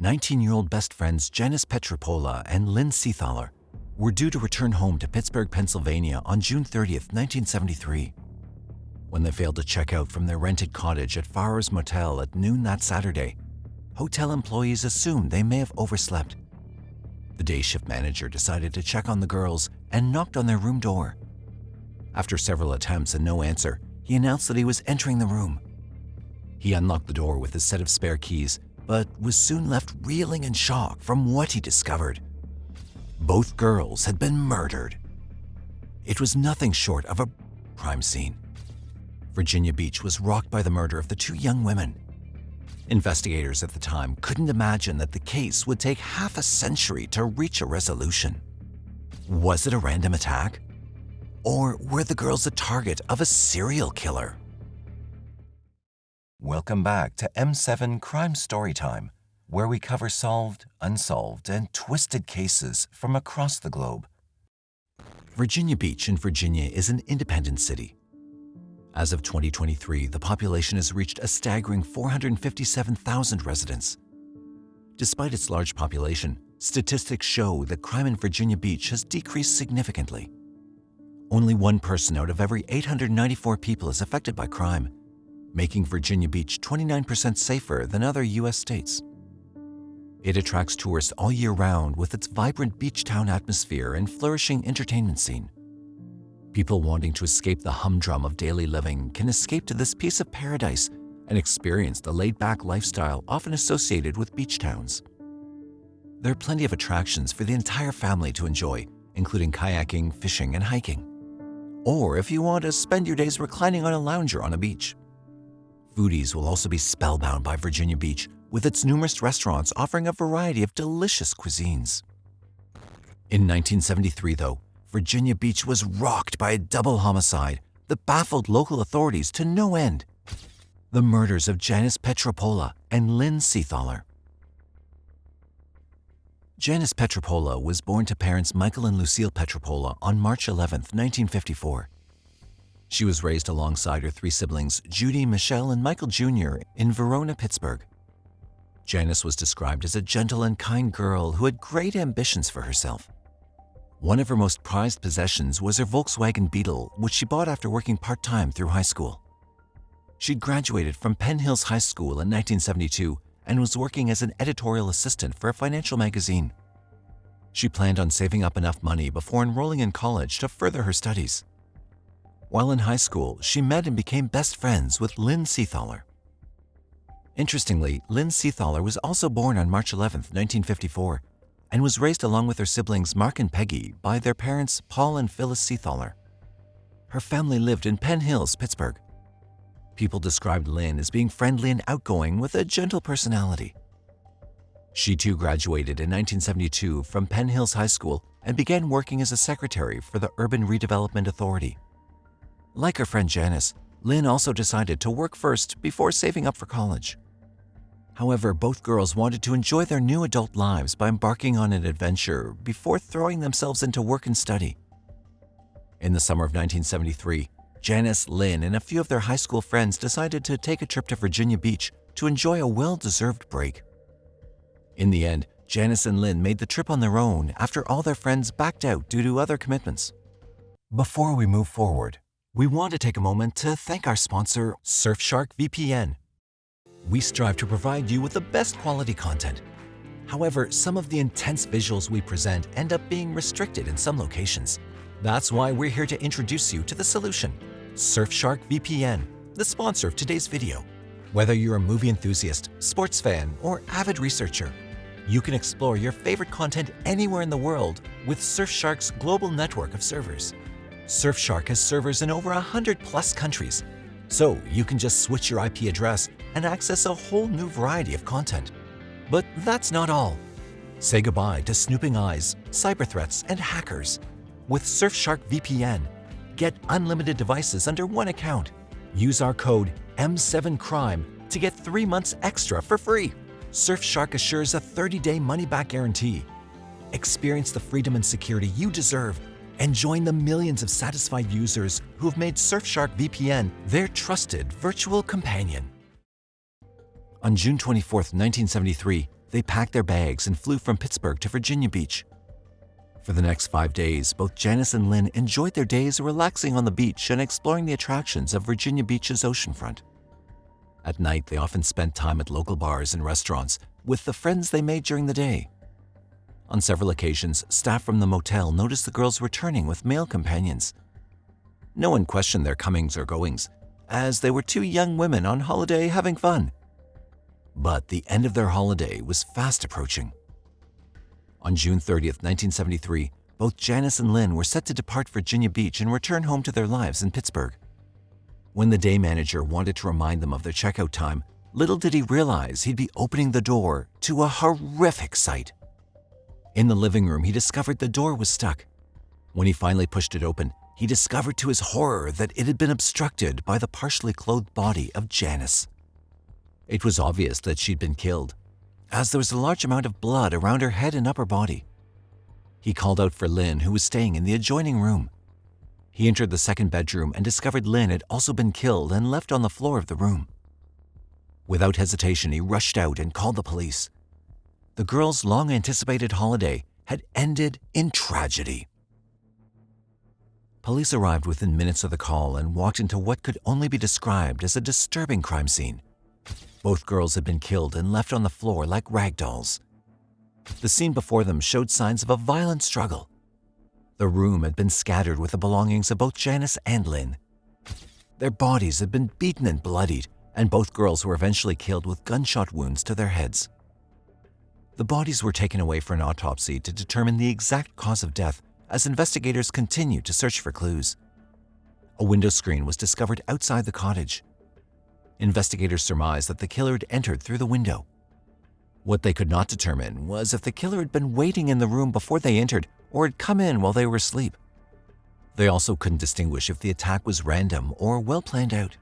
19-year-old best friends Janice Pietropola and Lynn Seethaler were due to return home to Pittsburgh, Pennsylvania on June 30th, 1973. When they failed to check out from their rented cottage at Farrar's Motel at noon that Saturday, hotel employees assumed they may have overslept. The day shift manager decided to check on the girls and knocked on their room door. After several attempts and no answer, he announced that he was entering the room. He unlocked the door with a set of spare keys, but was soon left reeling in shock from what he discovered. Both girls had been murdered. It was nothing short of a crime scene. Virginia Beach was rocked by the murder of the two young women. Investigators at the time couldn't imagine that the case would take half a century to reach a resolution. Was it a random attack? Or were the girls the target of a serial killer? Welcome back to M7 Crime Storytime, where we cover solved, unsolved, and twisted cases from across the globe. Virginia Beach in Virginia is an independent city. As of 2023, the population has reached a staggering 457,000 residents. Despite its large population, statistics show that crime in Virginia Beach has decreased significantly. Only one person out of every 894 people is affected by crime, making Virginia Beach 29% safer than other U.S. states. It attracts tourists all year round with its vibrant beach town atmosphere and flourishing entertainment scene. People wanting to escape the humdrum of daily living can escape to this piece of paradise and experience the laid-back lifestyle often associated with beach towns. There are plenty of attractions for the entire family to enjoy, including kayaking, fishing, and hiking. Or if you want to spend your days reclining on a lounger on a beach. Foodies will also be spellbound by Virginia Beach, with its numerous restaurants offering a variety of delicious cuisines. In 1973, though, Virginia Beach was rocked by a double homicide that baffled local authorities to no end: the murders of Janice Pietropola and Lynn Seethaler. Janice Pietropola was born to parents Michael and Lucille Pietropola on March 11, 1954. She was raised alongside her three siblings, Judy, Michelle, and Michael Jr., in Verona, Pittsburgh. Janice was described as a gentle and kind girl who had great ambitions for herself. One of her most prized possessions was her Volkswagen Beetle, which she bought after working part-time through high school. She'd graduated from Penn Hills High School in 1972 and was working as an editorial assistant for a financial magazine. She planned on saving up enough money before enrolling in college to further her studies. While in high school, she met and became best friends with Lynn Seethaler. Interestingly, Lynn Seethaler was also born on March 11, 1954, and was raised along with her siblings Mark and Peggy by their parents Paul and Phyllis Seethaler. Her family lived in Penn Hills, Pittsburgh. People described Lynn as being friendly and outgoing with a gentle personality. She too graduated in 1972 from Penn Hills High School and began working as a secretary for the Urban Redevelopment Authority. Like her friend Janice, Lynn also decided to work first before saving up for college. However, both girls wanted to enjoy their new adult lives by embarking on an adventure before throwing themselves into work and study. In the summer of 1973, Janice, Lynn, and a few of their high school friends decided to take a trip to Virginia Beach to enjoy a well-deserved break. In the end, Janice and Lynn made the trip on their own after all their friends backed out due to other commitments. Before we move forward, we want to take a moment to thank our sponsor, Surfshark VPN. We strive to provide you with the best quality content. However, some of the intense visuals we present end up being restricted in some locations. That's why we're here to introduce you to the solution, Surfshark VPN, the sponsor of today's video. Whether you're a movie enthusiast, sports fan, or avid researcher, you can explore your favorite content anywhere in the world with Surfshark's global network of servers. Surfshark has servers in over 100+ countries, so you can just switch your IP address and access a whole new variety of content. But that's not all. Say goodbye to snooping eyes, cyber threats, and hackers. With Surfshark VPN, get unlimited devices under one account. Use our code M7CRIME to get 3 months extra for free. Surfshark assures a 30-day money-back guarantee. Experience the freedom and security you deserve and join the millions of satisfied users who've made Surfshark VPN their trusted virtual companion. On June 24, 1973, they packed their bags and flew from Pittsburgh to Virginia Beach. For the next 5 days, both Janice and Lynn enjoyed their days relaxing on the beach and exploring the attractions of Virginia Beach's oceanfront. At night, they often spent time at local bars and restaurants with the friends they made during the day. On several occasions, staff from the motel noticed the girls returning with male companions. No one questioned their comings or goings, as they were two young women on holiday having fun. But the end of their holiday was fast approaching. On June 30th, 1973, both Janice and Lynn were set to depart Virginia Beach and return home to their lives in Pittsburgh. When the day manager wanted to remind them of their checkout time, little did he realize he'd be opening the door to a horrific sight. In the living room, he discovered the door was stuck. When he finally pushed it open, he discovered to his horror that it had been obstructed by the partially clothed body of Janice. It was obvious that she'd been killed, as there was a large amount of blood around her head and upper body. He called out for Lynn, who was staying in the adjoining room. He entered the second bedroom and discovered Lynn had also been killed and left on the floor of the room. Without hesitation, he rushed out and called the police. The girls' long-anticipated holiday had ended in tragedy. Police arrived within minutes of the call and walked into what could only be described as a disturbing crime scene. Both girls had been killed and left on the floor like rag dolls. The scene before them showed signs of a violent struggle. The room had been scattered with the belongings of both Janice and Lynn. Their bodies had been beaten and bloodied, and both girls were eventually killed with gunshot wounds to their heads. The bodies were taken away for an autopsy to determine the exact cause of death as investigators continued to search for clues. A window screen was discovered outside the cottage. Investigators surmised that the killer had entered through the window. What they could not determine was if the killer had been waiting in the room before they entered or had come in while they were asleep. They also couldn't distinguish if the attack was random or well planned out.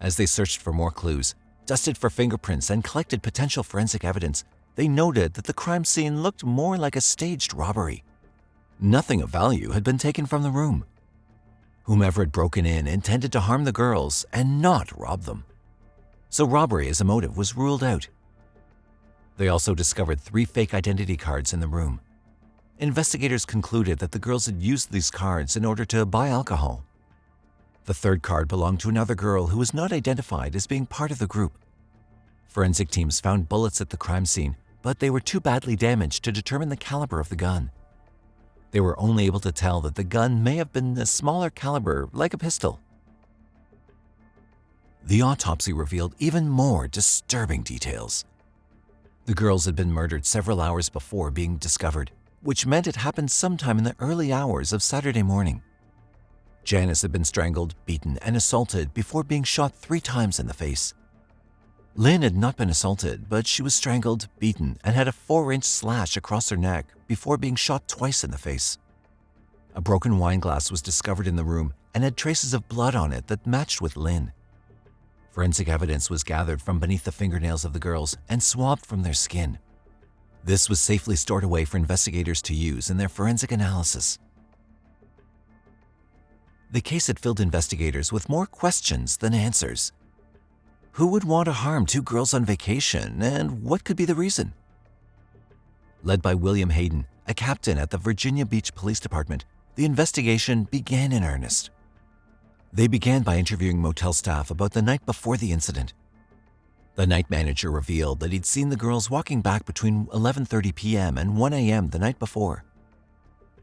As they searched for more clues, dusted for fingerprints, and collected potential forensic evidence, they noted that the crime scene looked more like a staged robbery. Nothing of value had been taken from the room. Whomever had broken in intended to harm the girls and not rob them. So robbery as a motive was ruled out. They also discovered 3 fake identity cards in the room. Investigators concluded that the girls had used these cards in order to buy alcohol. The third card belonged to another girl who was not identified as being part of the group. Forensic teams found bullets at the crime scene, but they were too badly damaged to determine the caliber of the gun. They were only able to tell that the gun may have been a smaller caliber, like a pistol. The autopsy revealed even more disturbing details. The girls had been murdered several hours before being discovered, which meant it happened sometime in the early hours of Saturday morning. Janice had been strangled, beaten, and assaulted before being shot 3 times in the face. Lynn had not been assaulted, but she was strangled, beaten, and had a 4-inch slash across her neck before being shot twice in the face. A broken wine glass was discovered in the room and had traces of blood on it that matched with Lynn. Forensic evidence was gathered from beneath the fingernails of the girls and swabbed from their skin. This was safely stored away for investigators to use in their forensic analysis. The case had filled investigators with more questions than answers. Who would want to harm 2 girls on vacation, and what could be the reason? Led by William Hayden, a captain at the Virginia Beach Police Department, the investigation began in earnest. They began by interviewing motel staff about the night before the incident. The night manager revealed that he'd seen the girls walking back between 11:30 p.m. and 1 a.m. the night before.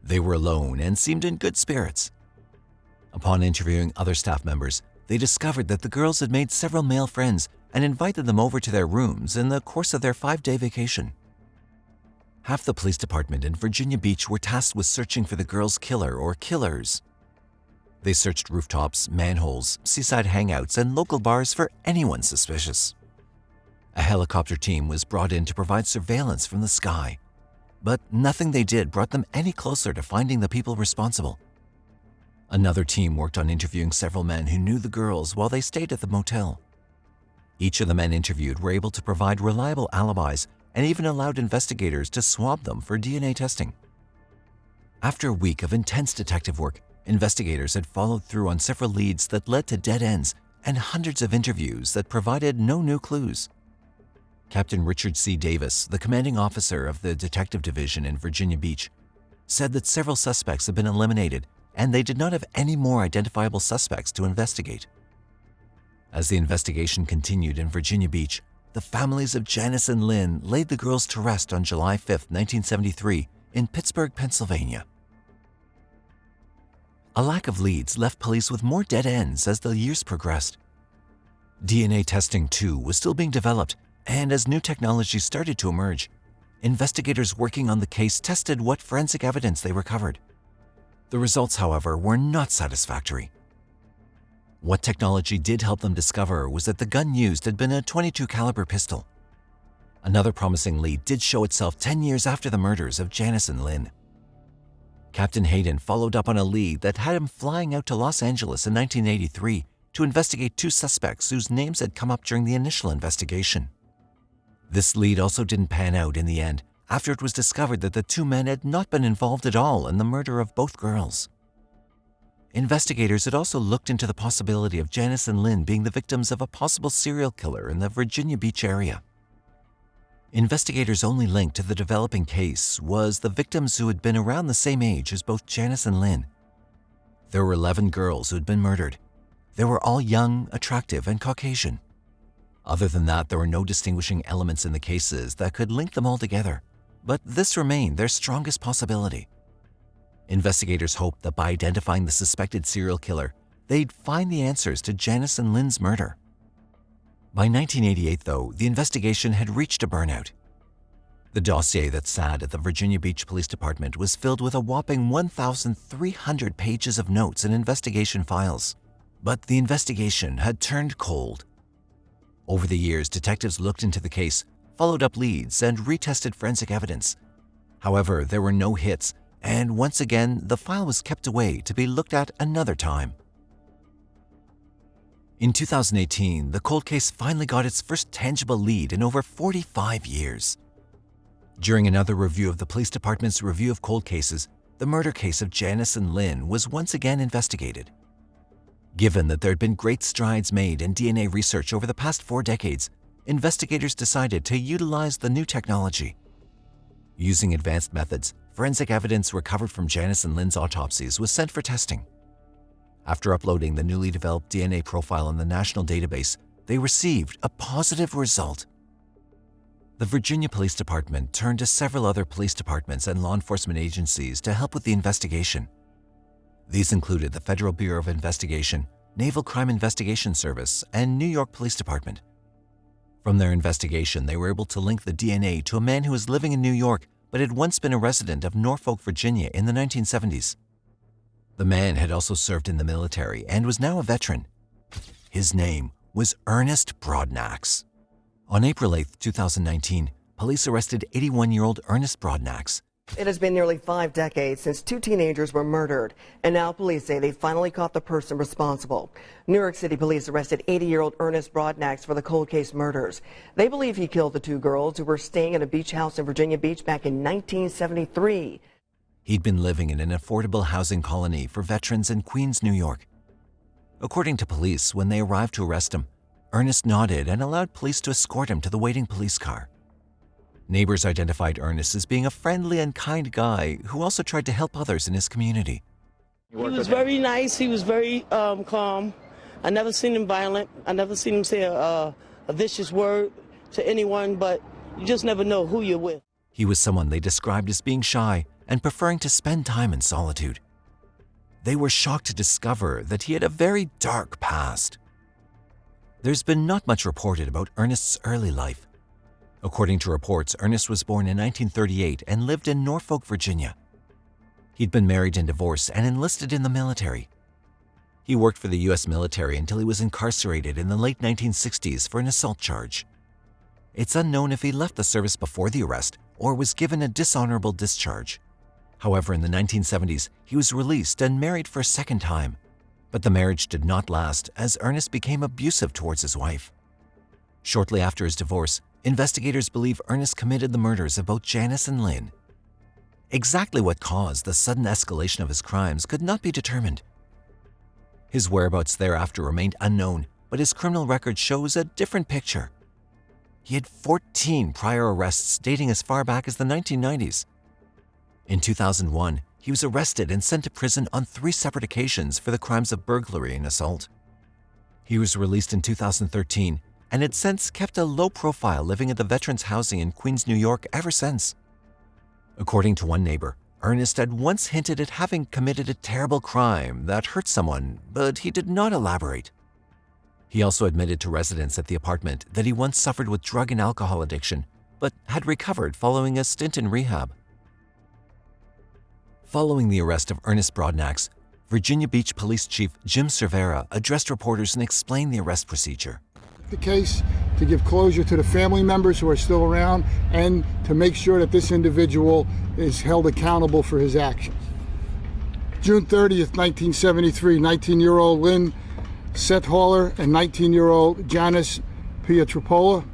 They were alone and seemed in good spirits. Upon interviewing other staff members, they discovered that the girls had made several male friends and invited them over to their rooms in the course of their 5-day vacation. Half the police department in Virginia Beach were tasked with searching for the girls' killer or killers. They searched rooftops, manholes, seaside hangouts, and local bars for anyone suspicious. A helicopter team was brought in to provide surveillance from the sky, but nothing they did brought them any closer to finding the people responsible. Another team worked on interviewing several men who knew the girls while they stayed at the motel. Each of the men interviewed were able to provide reliable alibis and even allowed investigators to swab them for DNA testing. After a week of intense detective work, investigators had followed through on several leads that led to dead ends and hundreds of interviews that provided no new clues. Captain Richard C. Davis, the commanding officer of the Detective Division in Virginia Beach, said that several suspects had been eliminated and they did not have any more identifiable suspects to investigate. As the investigation continued in Virginia Beach, the families of Janice and Lynn laid the girls to rest on July 5, 1973, in Pittsburgh, Pennsylvania. A lack of leads left police with more dead ends as the years progressed. DNA testing, too, was still being developed, and as new technology started to emerge, investigators working on the case tested what forensic evidence they recovered. The results, however, were not satisfactory. What technology did help them discover was that the gun used had been a .22 caliber pistol. Another promising lead did show itself 10 years after the murders of Janice and Lynn. Captain Hayden followed up on a lead that had him flying out to Los Angeles in 1983 to investigate two suspects whose names had come up during the initial investigation. This lead also didn't pan out in the end, after it was discovered that the two men had not been involved at all in the murder of both girls. Investigators had also looked into the possibility of Janice and Lynn being the victims of a possible serial killer in the Virginia Beach area. Investigators' only link to the developing case was the victims who had been around the same age as both Janice and Lynn. There were 11 girls who had been murdered. They were all young, attractive, and Caucasian. Other than that, there were no distinguishing elements in the cases that could link them all together, but this remained their strongest possibility. Investigators hoped that by identifying the suspected serial killer, they'd find the answers to Janice and Lynn's murder. By 1988, though, the investigation had reached a burnout. The dossier that sat at the Virginia Beach Police Department was filled with a whopping 1,300 pages of notes and investigation files. But the investigation had turned cold. Over the years, detectives looked into the case, followed up leads, and retested forensic evidence. However, there were no hits, and once again, the file was kept away to be looked at another time. In 2018, the cold case finally got its first tangible lead in over 45 years. During another review of the police department's review of cold cases, the murder case of Janice and Lynn was once again investigated. Given that there had been great strides made in DNA research over the past 4 decades, investigators decided to utilize the new technology. Using advanced methods, forensic evidence recovered from Janice and Lynn's autopsies was sent for testing. After uploading the newly developed DNA profile in the national database, they received a positive result. The Virginia Police Department turned to several other police departments and law enforcement agencies to help with the investigation. These included the Federal Bureau of Investigation, Naval Crime Investigation Service, and New York Police Department. From their investigation, they were able to link the DNA to a man who was living in New York but had once been a resident of Norfolk, Virginia in the 1970s. The man had also served in the military and was now a veteran. His name was Ernest Broadnax. On April 8, 2019, police arrested 81-year-old Ernest Broadnax. It has been nearly 5 decades since 2 teenagers were murdered, and now police say they finally caught the person responsible. New York City police arrested 80-year-old Ernest Broadnax for the cold case murders. They believe he killed the 2 girls who were staying at a beach house in Virginia Beach back in 1973. He'd been living in an affordable housing colony for veterans in Queens, New York. According to police, when they arrived to arrest him, Ernest nodded and allowed police to escort him to the waiting police car. Neighbors identified Ernest as being a friendly and kind guy who also tried to help others in his community. He was very nice. He was very calm. I never seen him violent. I never seen him say a vicious word to anyone, but you just never know who you're with. He was someone they described as being shy and preferring to spend time in solitude. They were shocked to discover that he had a very dark past. There's been not much reported about Ernest's early life. According to reports, Ernest was born in 1938 and lived in Norfolk, Virginia. He'd been married and divorced and enlisted in the military. He worked for the U.S. military until he was incarcerated in the late 1960s for an assault charge. It's unknown if he left the service before the arrest or was given a dishonorable discharge. However, in the 1970s, he was released and married for a second time. But the marriage did not last as Ernest became abusive towards his wife. Shortly after his divorce, investigators believe Ernest committed the murders of both Janice and Lynn. Exactly what caused the sudden escalation of his crimes could not be determined. His whereabouts thereafter remained unknown, but his criminal record shows a different picture. He had 14 prior arrests dating as far back as the 1990s. In 2001, he was arrested and sent to prison on 3 separate occasions for the crimes of burglary and assault. He was released in 2013 and had since kept a low profile living at the Veterans Housing in Queens, New York ever since. According to one neighbor, Ernest had once hinted at having committed a terrible crime that hurt someone, but he did not elaborate. He also admitted to residents at the apartment that he once suffered with drug and alcohol addiction, but had recovered following a stint in rehab. Following the arrest of Ernest Broadnax, Virginia Beach Police Chief Jim Cervera addressed reporters and explained the arrest procedure. The case to give closure to the family members who are still around and to make sure that this individual is held accountable for his actions. June 30th, 1973, 19-year-old Lynn Seethaler and 19-year-old Janice Pietropola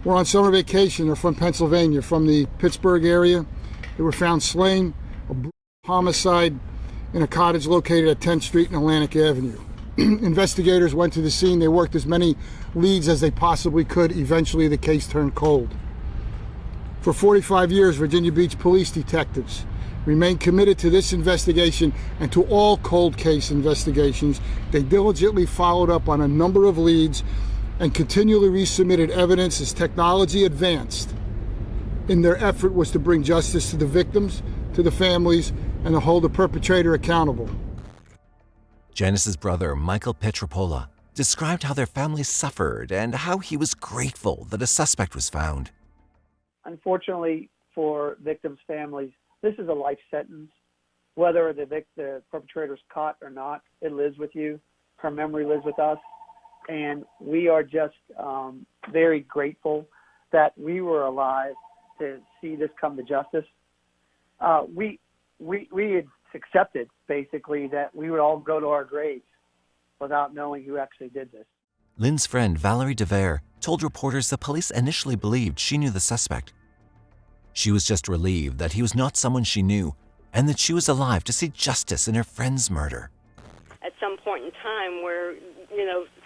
were on summer vacation. They're from Pennsylvania, from the Pittsburgh area. They were found slain, a homicide in a cottage located at 10th Street and Atlantic Avenue. Investigators went to the scene. They worked as many leads as they possibly could. Eventually, the case turned cold. For 45 years, Virginia Beach police detectives remain committed to this investigation and to all cold case investigations. They diligently followed up on a number of leads and continually resubmitted evidence as technology advanced. In their effort was to bring justice to the victims, to the families, and to hold the perpetrator accountable. Janice's brother, Michael Pietropola, described how their family suffered and how he was grateful that a suspect was found. Unfortunately for victims' families, this is a life sentence. Whether the perpetrator is caught or not, it lives with you. Her memory lives with us. And we are just very grateful that we were alive to see this come to justice. We had accepted, basically, that we would all go to our graves without knowing who actually did this. Lynn's friend, Valerie DeVere, told reporters the police initially believed she knew the suspect. She was just relieved that he was not someone she knew and that she was alive to see justice in her friend's murder. At some point in time where,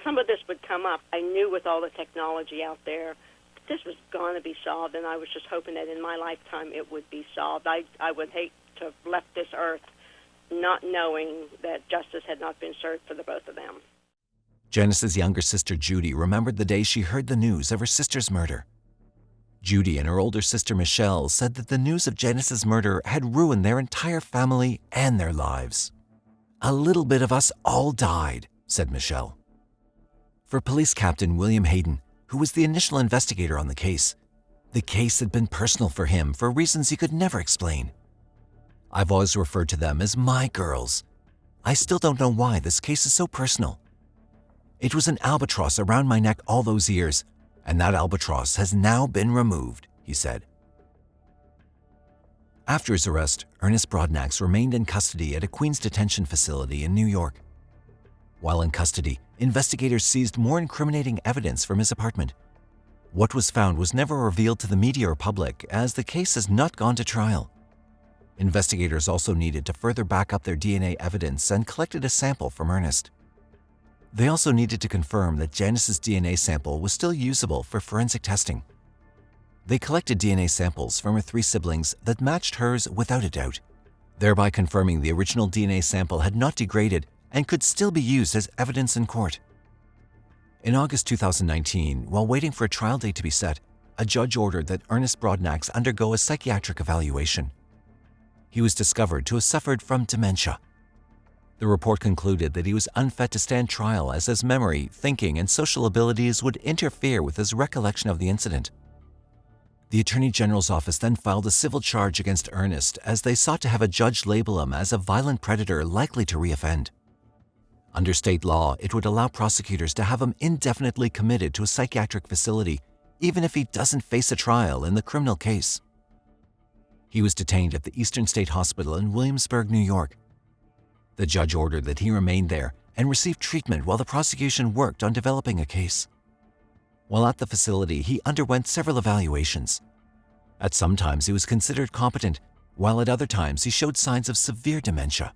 some of this would come up, I knew with all the technology out there, this was going to be solved, and I was just hoping that in my lifetime it would be solved. I would hate to have left this earth not knowing that justice had not been served for the both of them. Janice's younger sister, Judy, remembered the day she heard the news of her sister's murder. Judy and her older sister, Michelle, said that the news of Janice's murder had ruined their entire family and their lives. "A little bit of us all died," said Michelle. For Police Captain William Hayden, who was the initial investigator on the case had been personal for him for reasons he could never explain. "I've always referred to them as my girls. I still don't know why this case is so personal. It was an albatross around my neck all those years, and that albatross has now been removed," he said. After his arrest, Ernest Broadnax remained in custody at a Queens detention facility in New York. While in custody, investigators seized more incriminating evidence from his apartment. What was found was never revealed to the media or public, as the case has not gone to trial. Investigators also needed to further back up their DNA evidence and collected a sample from Ernest. They also needed to confirm that Janice's DNA sample was still usable for forensic testing. They collected DNA samples from her 3 siblings that matched hers without a doubt, thereby confirming the original DNA sample had not degraded and could still be used as evidence in court. In August 2019, while waiting for a trial date to be set, a judge ordered that Ernest Broadnax undergo a psychiatric evaluation. He was discovered to have suffered from dementia. The report concluded that he was unfit to stand trial as his memory, thinking, and social abilities would interfere with his recollection of the incident. The Attorney General's office then filed a civil charge against Ernest as they sought to have a judge label him as a violent predator likely to reoffend. Under state law, it would allow prosecutors to have him indefinitely committed to a psychiatric facility, even if he doesn't face a trial in the criminal case. He was detained at the Eastern State Hospital in Williamsburg, New York. The judge ordered that he remain there and receive treatment while the prosecution worked on developing a case. While at the facility, he underwent several evaluations. At some times, he was considered competent, while at other times, he showed signs of severe dementia.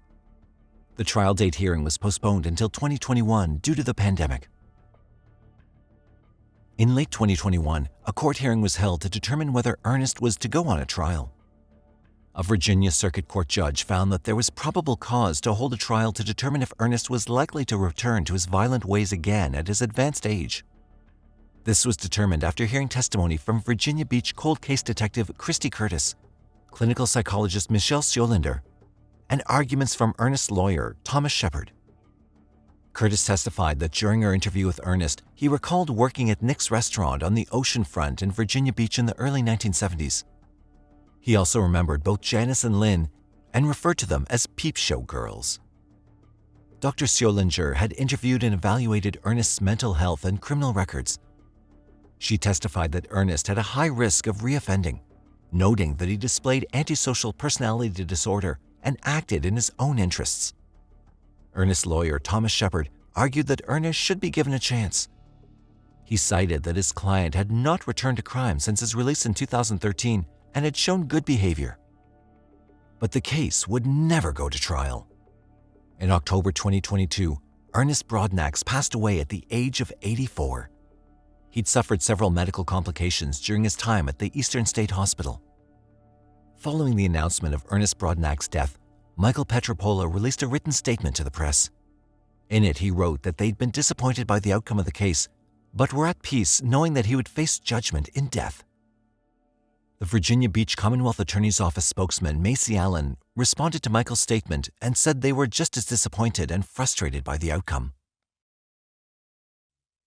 The trial date hearing was postponed until 2021 due to the pandemic. In late 2021, a court hearing was held to determine whether Ernest was to go on a trial. A Virginia Circuit Court judge found that there was probable cause to hold a trial to determine if Ernest was likely to return to his violent ways again at his advanced age. This was determined after hearing testimony from Virginia Beach cold case detective Christy Curtis, clinical psychologist Michelle Seethaler, and arguments from Ernest's lawyer, Thomas Shepard. Curtis testified that during her interview with Ernest, he recalled working at Nick's restaurant on the ocean front in Virginia Beach in the early 1970s. He also remembered both Janice and Lynn and referred to them as peep show girls. Dr. Seethaler had interviewed and evaluated Ernest's mental health and criminal records. She testified that Ernest had a high risk of reoffending, noting that he displayed antisocial personality disorder and acted in his own interests. Ernest's lawyer, Thomas Shepard, argued that Ernest should be given a chance. He cited that his client had not returned to crime since his release in 2013 and had shown good behavior. But the case would never go to trial. In October 2022, Ernest Broadnax passed away at the age of 84. He'd suffered several medical complications during his time at the Eastern State Hospital. Following the announcement of Ernest Broadnax's death, Michael Pietropola released a written statement to the press. In it, he wrote that they'd been disappointed by the outcome of the case, but were at peace knowing that he would face judgment in death. The Virginia Beach Commonwealth Attorney's Office spokesman, Macy Allen, responded to Michael's statement and said they were just as disappointed and frustrated by the outcome.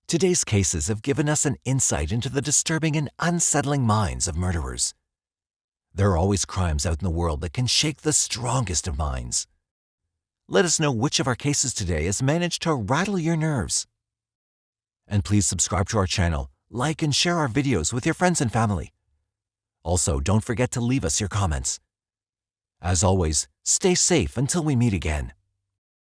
Today's cases have given us an insight into the disturbing and unsettling minds of murderers. There are always crimes out in the world that can shake the strongest of minds. Let us know which of our cases today has managed to rattle your nerves. And please subscribe to our channel, like and share our videos with your friends and family. Also, don't forget to leave us your comments. As always, stay safe until we meet again.